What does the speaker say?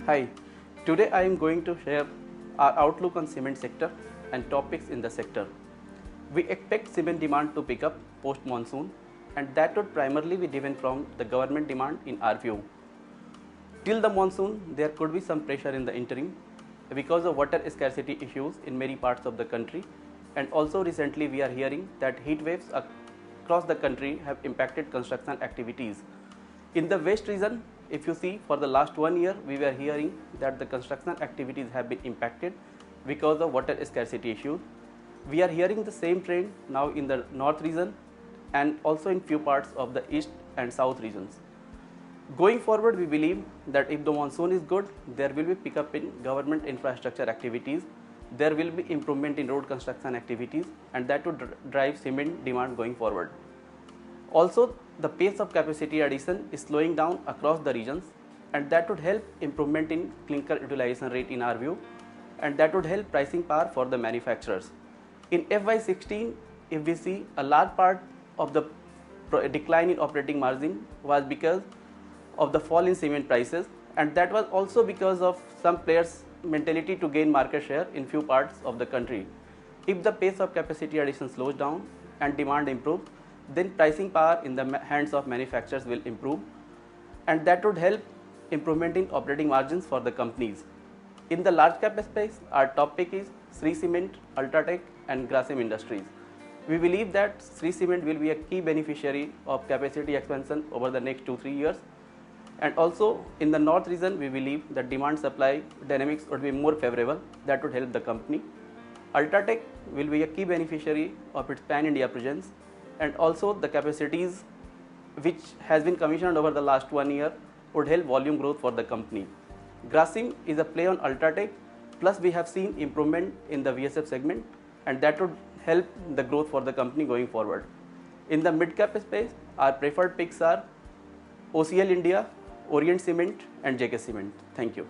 Hi, today I am going to share our outlook on cement sector and topics in the sector. We expect cement demand to pick up post monsoon, and that would primarily be driven from the government demand in our view. Till the monsoon, there could be some pressure in the interim because of water scarcity issues in many parts of the country, and also recently we are hearing that heat waves across the country have impacted construction activities. In the west region, if you see, for the last 1 year we were hearing that the construction activities have been impacted because of water scarcity issues. We are hearing the same trend now in the north region and also in few parts of the east and south regions. Going forward, we believe that if the monsoon is good, there will be pickup in government infrastructure activities, there will be improvement in road construction activities, and that would drive cement demand going forward. Also, the pace of capacity addition is slowing down across the regions, and that would help improvement in clinker utilization rate in our view, and that would help pricing power for the manufacturers. In FY16, if we see, a large part of the decline in operating margin was because of the fall in cement prices, and that was also because of some players' mentality to gain market share in few parts of the country. If the pace of capacity addition slows down and demand improves, then pricing power in the hands of manufacturers will improve, and that would help improvement in operating margins for the companies. In the large cap space, our top pick is Shree Cement, Ultratech and Grasim Industries. We believe that Shree Cement will be a key beneficiary of capacity expansion over the next 2-3 years. And also in the north region, we believe that demand supply dynamics would be more favorable, that would help the company. Ultratech will be a key beneficiary of its pan-India presence, and also the capacities which has been commissioned over the last 1 year would help volume growth for the company. Grasim is a play on Ultratech, plus we have seen improvement in the VSF segment, and that would help the growth for the company going forward. In the mid-cap space, our preferred picks are OCL India, Orient Cement and JK Cement. Thank you.